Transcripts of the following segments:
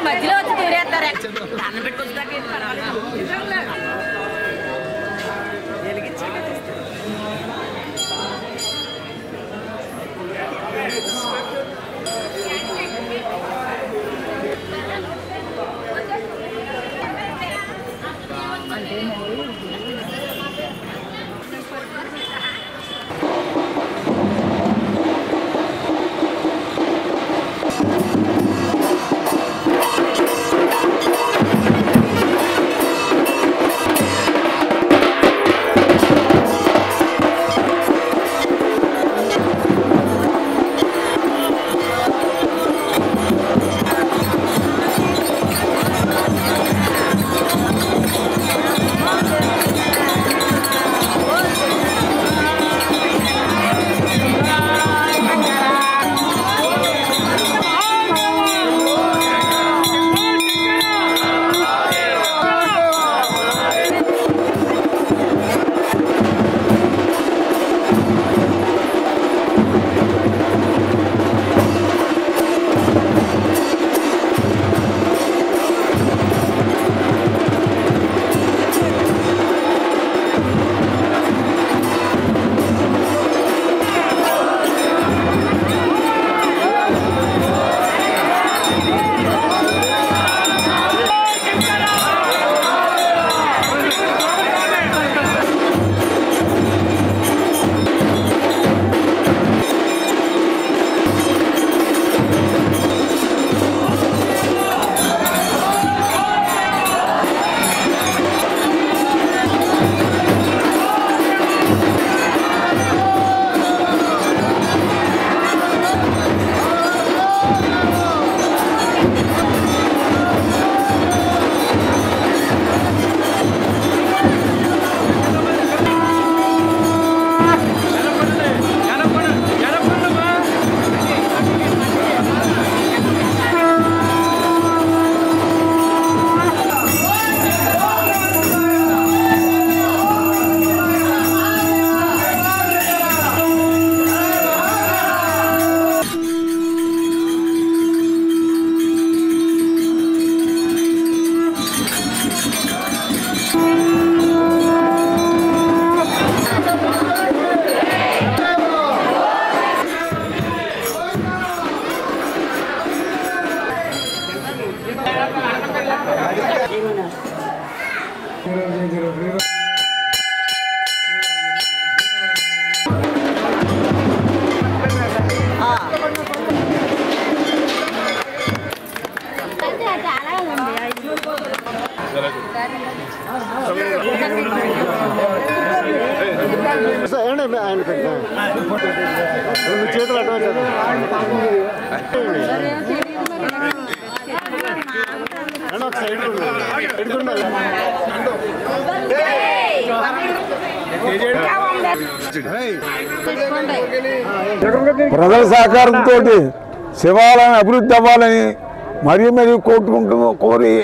మధ్యలో వచ్చి తీరేస్తారు అన్నం పెట్టుకొచ్చి ప్రజల సహకారంతో శివాలయం అభివృద్ధి అవ్వాలని మరీ మరీ కోరి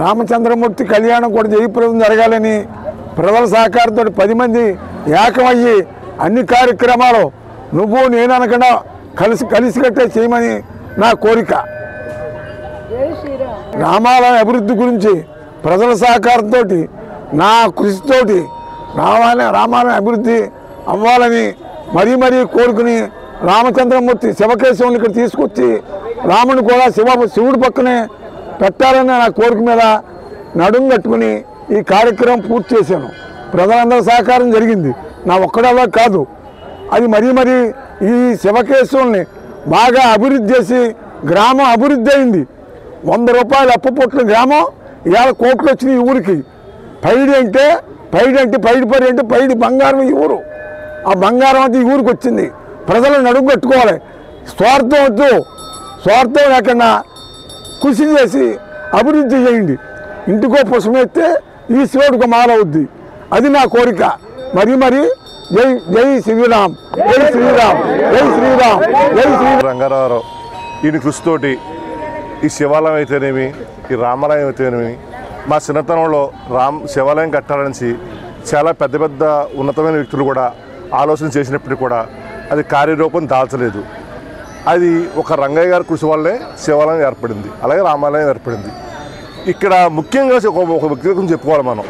రామచంద్రమూర్తి కళ్యాణం కూడా జయప్రదం జరగాలని ప్రజల సహకారంతో 10 మంది ఏకమయ్యి అన్ని కార్యక్రమాలు నువ్వు నేను అనకుండా కలిసికట్టే చేయమని నా కోరిక. రామాలయం అభివృద్ధి గురించి ప్రజల సహకారంతో నా కృషితోటి రామాలయం అభివృద్ధి అవ్వాలని మరీ కోరుకుని రామచంద్రమూర్తి శివకేశవుని ఇక్కడ తీసుకొచ్చి రాముని కూడా శివుడి పక్కనే పెట్టాలని నా కోరిక మీద నడుం కట్టుకుని ఈ కార్యక్రమం పూర్తి చేశాను. ప్రజలందరూ సహకారం జరిగింది, నా ఒక్కడలా కాదు. అది మరీ ఈ శివకేశవుల్ని బాగా అభివృద్ధి చేసి గ్రామం అభివృద్ధి అయింది. 100 రూపాయలు అప్పు పుట్టిన గ్రామం ఇవాళ కోట్లు వచ్చినాయి ఈ ఊరికి. పైడి పరి అంటే పైడి బంగారం ఈ ఊరు. ఆ బంగారం అంతా ఈ ఊరికి వచ్చింది. ప్రజలను నడుము కట్టుకోవాలి. స్వార్థం వద్దు, స్వార్థం లేకుండా కృషి చేసి అభివృద్ధి చేయండి. ఇంటికో పుష్పమెత్తే ఈ శివుడికి మాలవుద్ది. అది నా కోరిక. మరి జై జై శ్రీరామ్, జై శ్రీరామ్, జై శ్రీరామ్, జై శ్రీరామ్. రంగారావు ఈయన కృషితోటి ఈ శివాలయం అయితేనేమి, ఈ రామాలయం అయితేనేమి, మా చిన్నతనంలో శివాలయం కట్టాలని చాలా పెద్ద పెద్ద ఉన్నతమైన వ్యక్తులు కూడా ఆలోచన చేసినప్పటికీ కూడా అది కార్యరూపం దాల్చలేదు. అది ఒక రంగయ్య గారి కృషి వల్లే శివాలయం ఏర్పడింది, అలాగే రామాలయం ఏర్పడింది. ఇక్కడ ముఖ్యంగా ఒక వ్యక్తి గురించి చెప్పుకోవాలి మనం.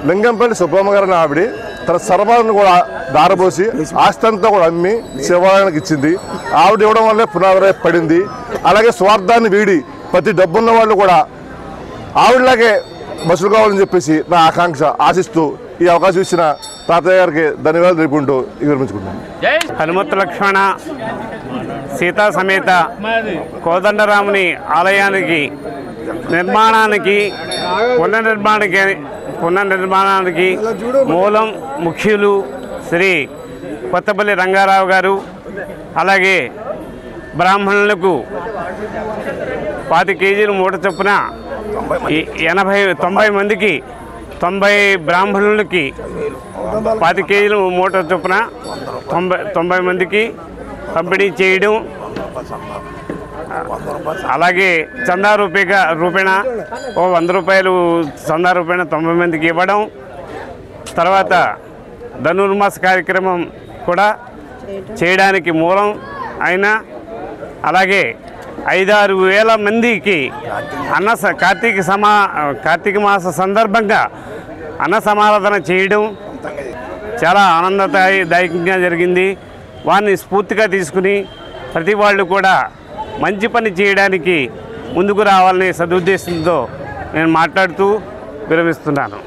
లింగంపల్లి సుబ్బమ్మ గారిని ఆవిడ తన సర్వాలను కూడా దారబోసి ఆస్తంతా కూడా అమ్మి శివాలయానికి ఇచ్చింది. ఆవిడ ఇవ్వడం వల్లే పునాది పడింది. అలాగే స్వార్థాన్ని వీడి ప్రతి డబ్బున్న వాళ్ళు కూడా ఆవిడలాగే బస్సులు కావాలని చెప్పేసి నా ఆకాంక్ష. ఆశిస్తూ ఈ అవకాశం ఇచ్చిన తాతయ్య గారికి ధన్యవాదాలు తెలుపుకుంటూ విరమించుకుంటున్నాను. హనుమత్ లక్ష్మణ సీతా సమేత కోదండరాముని ఆలయానికి పునర్నిర్మాణానికి మూలం ముఖ్యులు శ్రీ కొత్తపల్లి రంగారావు గారు. అలాగే బ్రాహ్మణులకు 10 కేజీలు మూట చొప్పున 90 మందికి 90 బ్రాహ్మణులకి 10 కేజీలు మూట చొప్పున 90 మందికి పంపిణీ చేయడం, అలాగే చందా రూపేణ 100 రూపాయలు చందా రూపేణ 90 మందికి ఇవ్వడం, తర్వాత ధనుర్మాస కార్యక్రమం కూడా చేయడానికి మూలం అయిన, అలాగే 5-6 వేల మందికి కార్తీక మాస సందర్భంగా అన్న సమారాధన చేయడం చాలా ఆనందదాయకంగా జరిగింది. వారిని స్ఫూర్తిగా తీసుకుని ప్రతి వాళ్ళు కూడా మంచి పని చేయడానికి ముందుకు రావాలనే సదుద్దేశంతో నేను మాట్లాడుతూ విరమిస్తున్నాను.